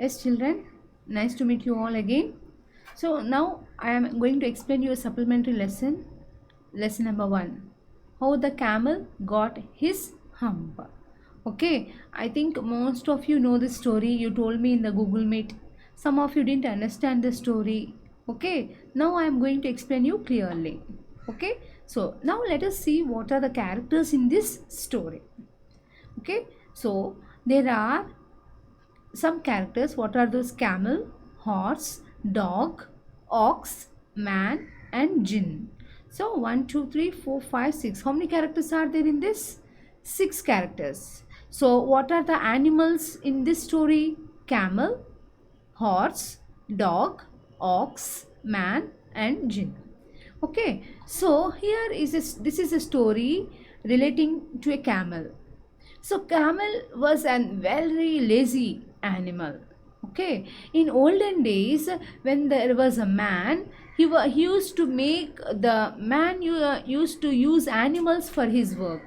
Yes, children, nice to meet you all again. So, now I am going to explain you a supplementary lesson. Lesson number 1, how the camel got his hump. Okay, I think most of you know this story. You told me in the Google Meet. Some of you didn't understand the story. Okay, now I am going to explain you clearly. Okay, so now let us see what are the characters in this story. Okay, so there are some characters. What are those? Camel, horse, dog, ox, man and jinn. So 1 2 3 4 5 6, how many characters are there in this? 6 characters. So what are the animals in this story? Camel, horse, dog, ox, man and jinn. Okay, so here is this is a story relating to a camel. So camel was a very lazy animal. Okay, in olden days when there was a man, he used to make the man used to use animals for his work.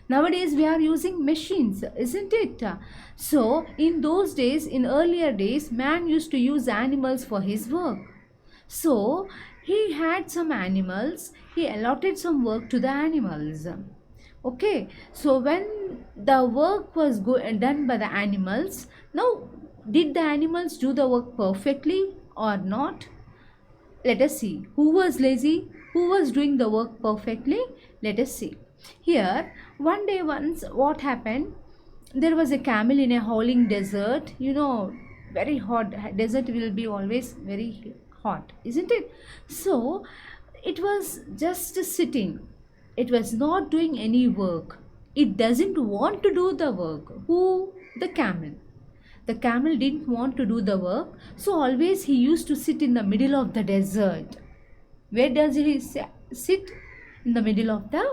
Nowadays we are using machines, isn't it? So in those days, in earlier days, man used to use animals for his work. So he had some animals, he allotted some work to the animals. Okay, so when the work was done by the animals, now did the animals do the work perfectly or not? Let us see who was lazy, who was doing the work perfectly. Let us see. Here, one day, once, what happened? There was a camel in a howling desert. You know, very hot desert will be always very hot, isn't it? So it was just sitting, it was not doing any work. It doesn't want to do the work. Who? The camel. The camel didn't want to do the work, so always he used to sit in the middle of the desert. Where does he sit? In the middle of the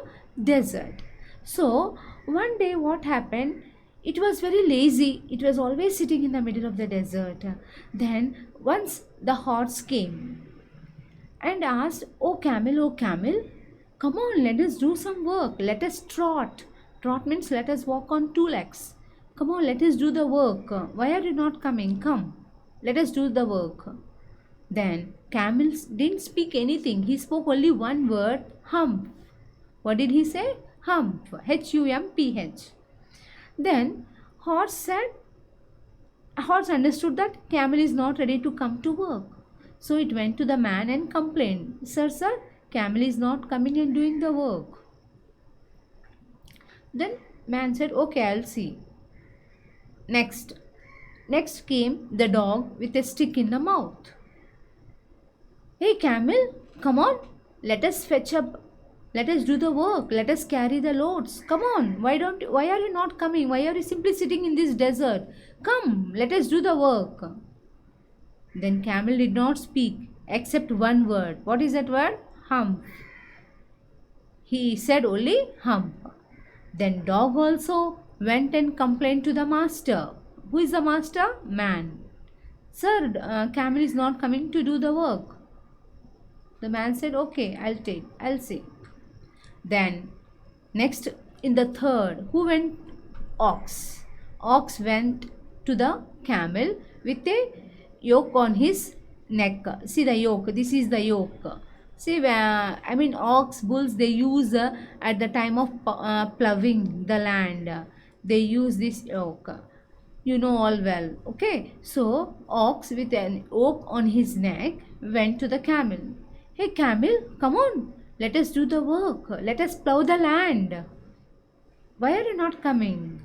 desert. So one day what happened? It was very lazy. It was always sitting in the middle of the desert. Then once the horse came and asked, oh camel, come on, let us do some work. Let us trot. Trot means let us walk on 2 legs. Come on, let us do the work. Why are you not coming? Come, let us do the work. Then camel didn't speak anything. He spoke only one word, hump. What did he say? Hump. Humph. Then horse understood that camel is not ready to come to work. So it went to the man and complained, sir, camel is not coming and doing the work. Then man said, okay, I'll see. Next came the dog with a stick in the mouth. Hey camel, come on, let us fetch up. Let us do the work. Let us carry the loads. Come on. Why are you not coming? Why are you simply sitting in this desert? Come, let us do the work. Then camel did not speak except one word. What is that word? Hump. He said only hump. Then dog also went and complained to the master. Who is the master? Man. Sir, camel is not coming to do the work. The man said, okay, I'll see. Then next, in the third, who went? Ox. Ox went to the camel with a yoke on his neck. See the yoke. This is the yoke. See, ox, bulls, they use at the time of ploughing the land. They use this yoke. You know all well. Okay. So ox with an yoke on his neck went to the camel. Hey camel, come on. Let us do the work. Let us plough the land. Why are you not coming?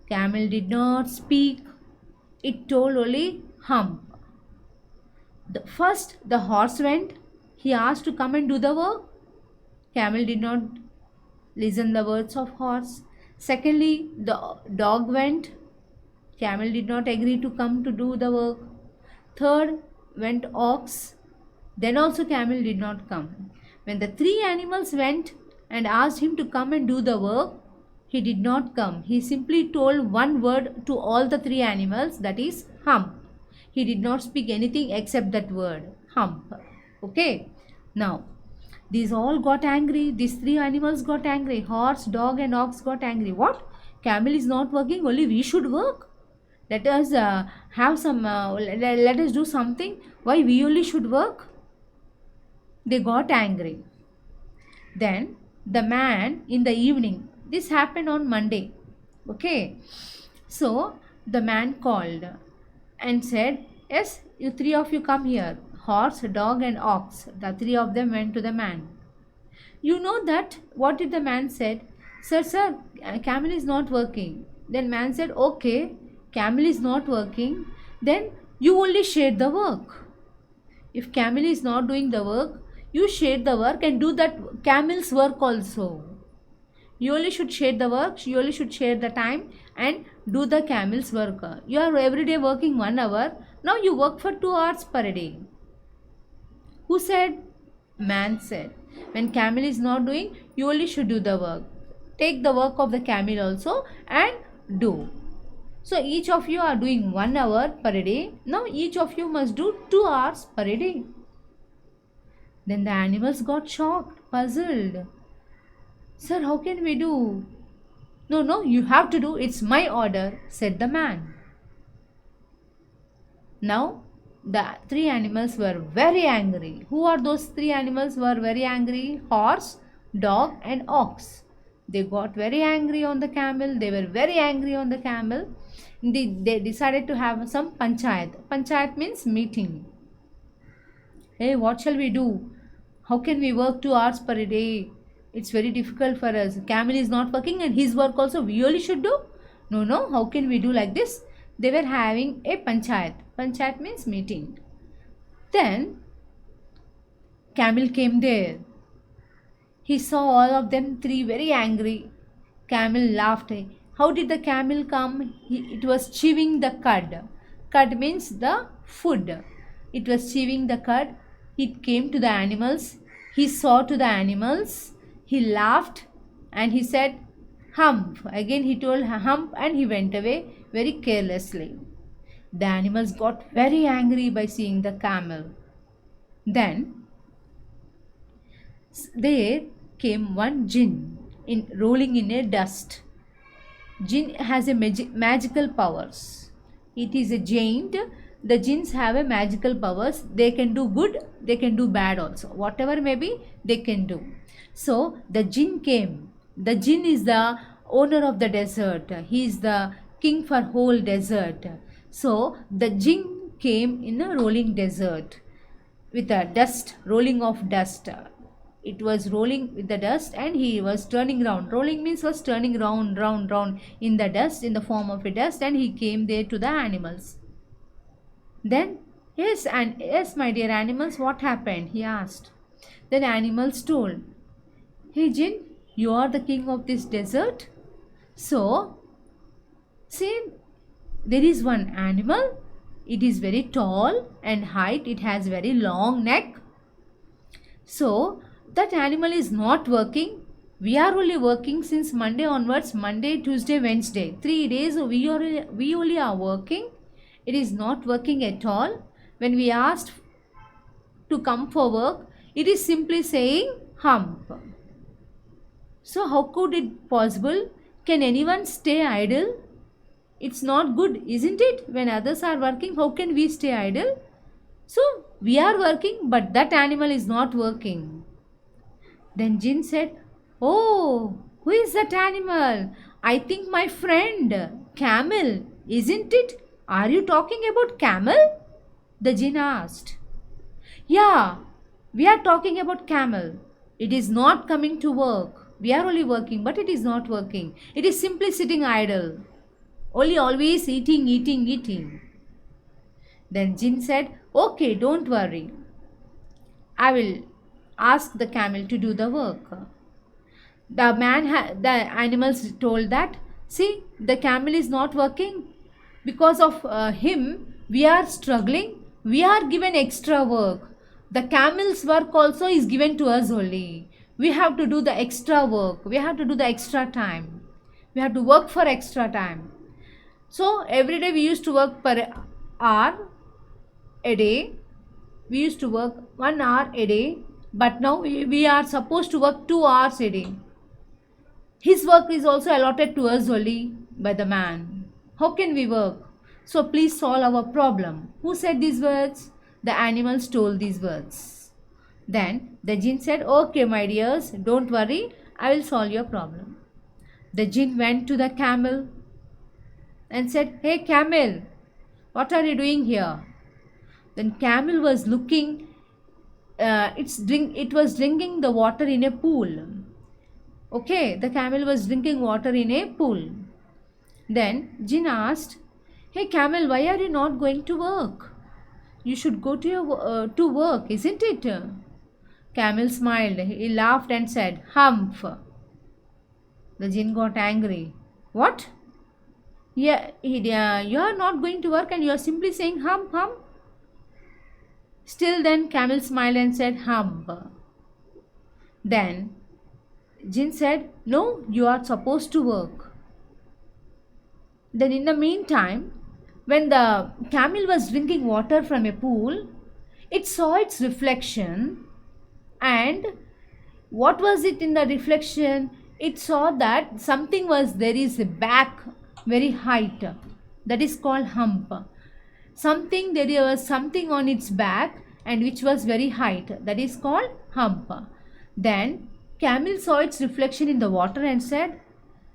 Camel did not speak. It told only hump. First, the horse went. He asked to come and do the work. Camel did not listen the words of horse. Secondly, the dog went. Camel did not agree to come to do the work. Third, went ox. Then also camel did not come. When the 3 animals went and asked him to come and do the work, he did not come. He simply told one word to all the 3 animals, that is hump. He did not speak anything except that word, hump. Okay. Now, these all got angry. These 3 animals got angry. Horse, dog and ox got angry. What? Camel is not working, only we should work. Let us have some, let us do something. Why we only should work? They got angry. Then the man in the evening, this happened on Monday. Okay. So the man called and said, yes, you three of you come here. Horse, dog, and ox. The three of them went to the man. You know that what did the man said? Sir, camel is not working. Then man said, okay, camel is not working. Then you only share the work. If camel is not doing the work, you share the work and do that camel's work also. You only should share the work, you only should share the time and do the camel's work. You are every day working 1 hour, now you work for 2 hours per day. Who said? Man said. When camel is not doing, you only should do the work. Take the work of the camel also and do. So each of you are doing 1 hour per day. Now each of you must do 2 hours per day. Then the animals got shocked, puzzled. Sir, how can we do? No, you have to do. It's my order, said the man. Now the three animals were very angry. Who are those three animals who were very angry? Horse, dog, and ox. They got very angry on the camel. They were very angry on the camel. They decided to have some panchayat. Panchayat means meeting. Hey, what shall we do? How can we work 2 hours per day? It's very difficult for us. Camel is not working and his work also we only should do. No, how can we do like this? They were having a panchayat. Panchayat means meeting. Then camel came there. He saw all of them three very angry. Camel laughed. How did the camel come? It was chewing the cud. Cud means the food. It was chewing the cud. It came to the animals. He saw to the animals. He laughed and he said, hump. Again he told hump and he went away very carelessly. The animals got very angry by seeing the camel. Then there came one jinn rolling in a dust. Jinn has a magical powers. It is a giant. The jinns have a magical powers. They can do good, they can do bad also. Whatever may be, they can do. So the jinn came. The jinn is the owner of the desert. He is the king for whole desert. So the jinn came in a rolling desert with a dust, rolling of dust. It was rolling with the dust and he was turning round. Rolling means was turning round in the dust, in the form of a dust, and he came there to the animals. Then, yes, my dear animals, what happened? He asked. Then animals told, hey jinn, you are the king of this desert. So, see, there is one animal. It is very tall and height. It has very long neck. So, that animal is not working. We are only working since Monday onwards. Monday, Tuesday, Wednesday. 3 days we only are working. It is not working at all. When we asked to come for work, it is simply saying hump. So how could it possible? Can anyone stay idle? It's not good, isn't it? When others are working, how can we stay idle? So we are working, but that animal is not working. Then jinn said, oh, who is that animal? I think my friend, camel, isn't it? Are you talking about camel? The jinn asked. Yeah, we are talking about camel. It is not coming to work. We are only working, but it is not working. It is simply sitting idle. Only always eating. Then jinn said, okay, don't worry. I will ask the camel to do the work. The animals told that, see, the camel is not working. Because of him, we are struggling. We are given extra work. The camel's work also is given to us only. We have to do the extra work. We have to do the extra time. We have to work for extra time. So every day we used to work per hour a day. We used to work 1 hour a day. But now we are supposed to work 2 hours a day. His work is also allotted to us only by the man. How can we work? So please solve our problem. Who said these words? The animals told these words. Then the jinn said, okay, my dears, don't worry, I will solve your problem. The jinn went to the camel and said, hey camel, what are you doing here? Then camel was looking, it was drinking the water in a pool. Okay, the camel was drinking water in a pool. Then jinn asked, hey camel, why are you not going to work? You should go to work, isn't it? Camel smiled. He laughed and said, humph. The jinn got angry. What? Yeah, you are not going to work and you are simply saying hump, hump. Still then camel smiled and said, hump. Then jinn said, no, you are supposed to work. Then in the meantime, when the camel was drinking water from a pool, it saw its reflection, and what was it in the reflection? It saw that something was there is a back very height, that is called hump. There was something on its back and which was very height, that is called hump. Then camel saw its reflection in the water and said,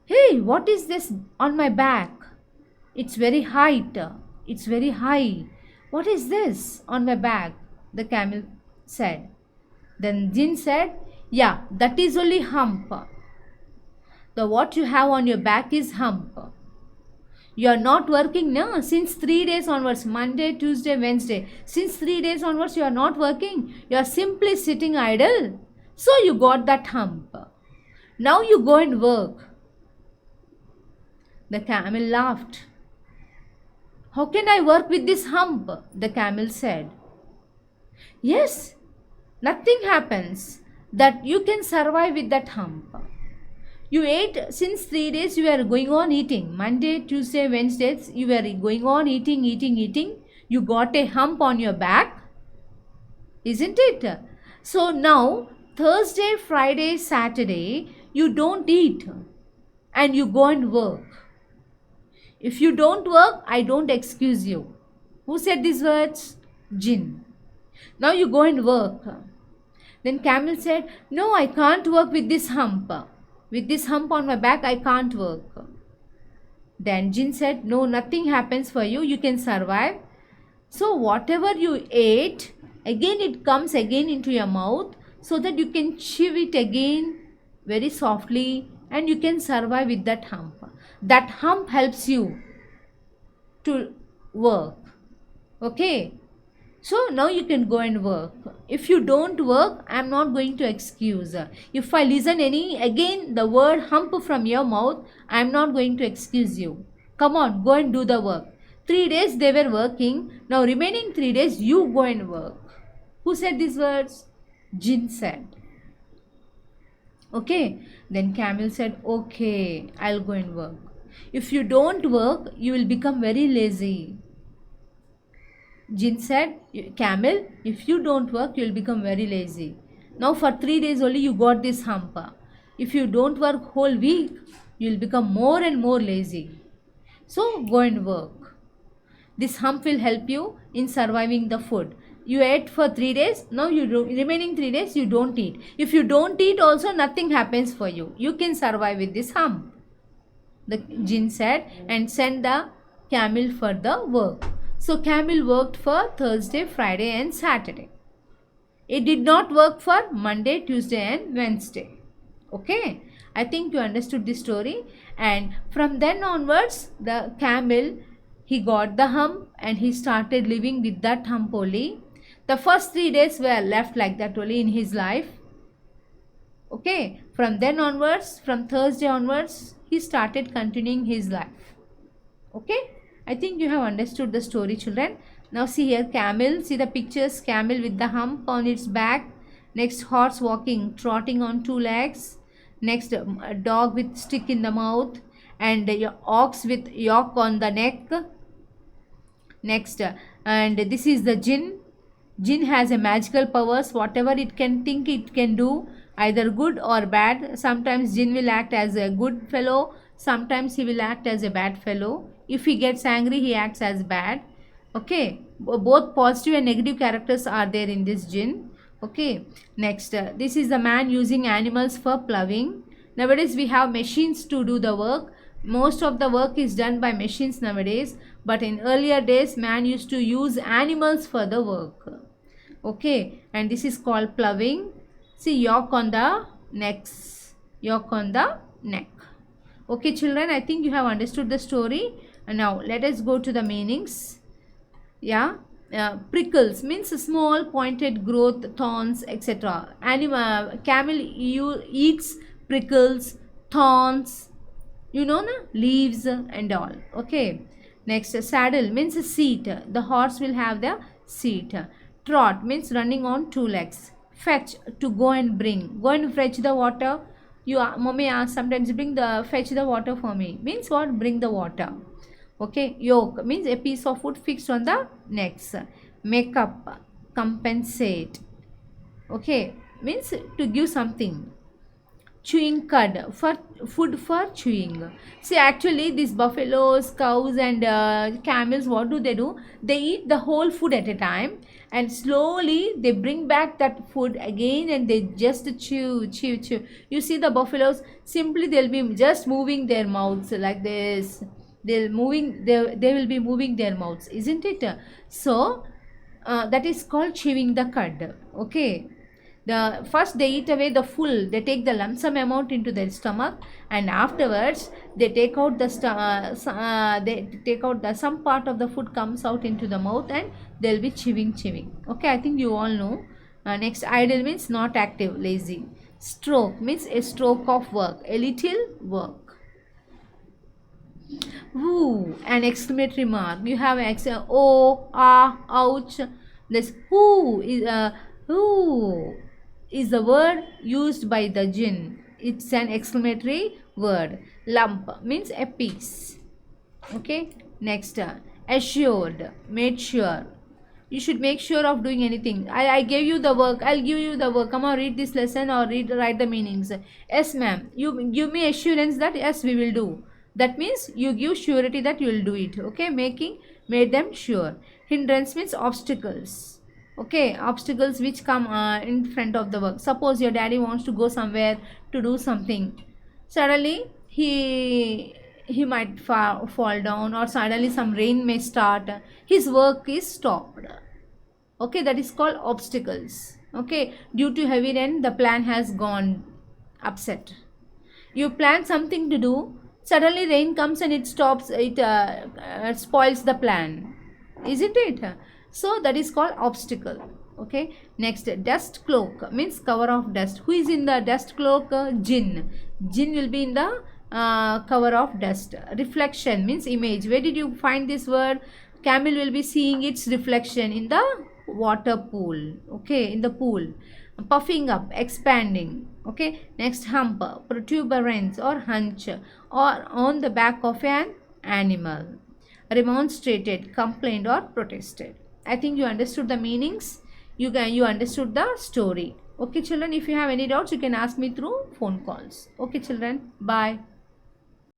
hey, what is this on my back? It's very height. It's very high. What is this on my back? The camel said. Then jinn said, yeah, that is only hump. The what you have on your back is hump. You are not working now since 3 days onwards, Monday, Tuesday, Wednesday. Since 3 days onwards you are not working. You are simply sitting idle. So you got that hump. Now you go and work. The camel laughed. How can I work with this hump? The camel said. Yes, nothing happens, that you can survive with that hump. You ate since 3 days, you are going on eating. Monday, Tuesday, Wednesdays, you were going on eating. You got a hump on your back, isn't it? So now, Thursday, Friday, Saturday, you don't eat and you go and work. If you don't work, I don't excuse you. Who said these words? Jinn. Now you go and work. Then camel said, no, I can't work with this hump. With this hump on my back, I can't work. Then jinn said, no, nothing happens for you. You can survive. So whatever you ate, again it comes again into your mouth so that you can chew it again very softly and you can survive with that hump. That hump helps you to work. Okay. So now you can go and work. If you don't work, I am not going to excuse. If I listen again the word hump from your mouth, I am not going to excuse you. Come on, go and do the work. 3 days they were working. Now remaining 3 days you go and work. Who said these words? Jinn said. Okay. Then camel said, okay, I'll go and work. If you don't work, you will become very lazy. Jinn said, camel, if you don't work, you will become very lazy. Now for 3 days only you got this hump. If you don't work whole week, you will become more and more lazy. So go and work. This hump will help you in surviving the food. You ate for 3 days, now remaining 3 days you don't eat. If you don't eat also, nothing happens for you. You can survive with this hump. The jinn said, and sent the camel for the work. So camel worked for Thursday, Friday and Saturday. It did not work for Monday, Tuesday and Wednesday. Okay, I think you understood the story. And from then onwards, the camel, he got the hump and he started living with that hump only. The first 3 days were left like that only in his life. Okay, from then onwards, from Thursday onwards, he started continuing his life. Okay, I think you have understood the story, children. Now see here, camel, see the pictures, camel with the hump on its back. Next, horse walking, trotting on 2 legs. Next, a dog with stick in the mouth, and ox with yoke on the neck. Next, and this is the jinn. Jinn has a magical powers. Whatever it can think, it can do, either good or bad. Sometimes jinn will act as a good fellow, sometimes he will act as a bad fellow. If he gets angry, he acts as bad. Okay, both positive and negative characters are there in this jinn. Okay, next, this is the man using animals for plowing. Nowadays we have machines to do the work. Most of the work is done by machines nowadays, but in earlier days man used to use animals for the work. Okay, and this is called plowing. See, yoke on the necks, yoke on the neck. Okay children, I think you have understood the story. And now let us go to the meanings. Yeah, prickles means small pointed growth, thorns, etc. Animal, camel eats prickles, thorns, you know na, leaves and all. Okay, next, saddle means a seat. The horse will have the seat. Trot means running on two legs. Fetch, to go and bring, go and fetch the water. You mommy asks sometimes, bring the, fetch the water for me, means what? Bring the water. Okay, yoke means a piece of wood fixed on the necks. Make up, compensate. Okay, means to give something. Chewing cud, for food for chewing. See, actually these buffaloes, cows and camels, what do? They eat the whole food at a time, and slowly they bring back that food again and they just chew. You see the buffaloes, simply they'll be just moving their mouths like this. They will be moving their mouths, isn't it? So that is called chewing the cud. Okay, the first they eat away the full, they take the lump sum amount into their stomach, and afterwards they take out the some part of the food comes out into the mouth, and they'll be chewing. Okay, I think you all know. Next, idle means not active, lazy. Stroke means a stroke of work, a little work. Woo, an exclamatory mark. You have oh, ah, ouch. This who is the word used by the jinn. It's an exclamatory word. Lump means a piece. Okay, next, assured, made sure. You should make sure of doing anything. I gave you the work, I'll give you the work, come on, read this lesson or write the meanings. Yes ma'am, you give me assurance that yes we will do. That means you give surety that you will do it. Okay, made them sure. Hindrance means obstacles. Okay, obstacles which come in front of the work. Suppose your daddy wants to go somewhere to do something, suddenly he might fall down, or suddenly some rain may start, his work is stopped. Okay, that is called obstacles. Okay, due to heavy rain the plan has gone upset. You plan something to do, suddenly rain comes and it stops, it spoils the plan, isn't it? So that is called obstacle. Okay, next, dust cloak means cover of dust. Who is in the dust cloak? Jinn will be in the cover of dust. Reflection means image. Where did you find this word? Camel will be seeing its reflection in the water pool. Okay, in the pool. Puffing up, expanding. Okay, next, hump, protuberance or hunch, or on the back of an animal. Remonstrated, complained or protested. I think you understood the meanings. You understood the story. Okay children, if you have any doubts you can ask me through phone calls. Okay children, bye.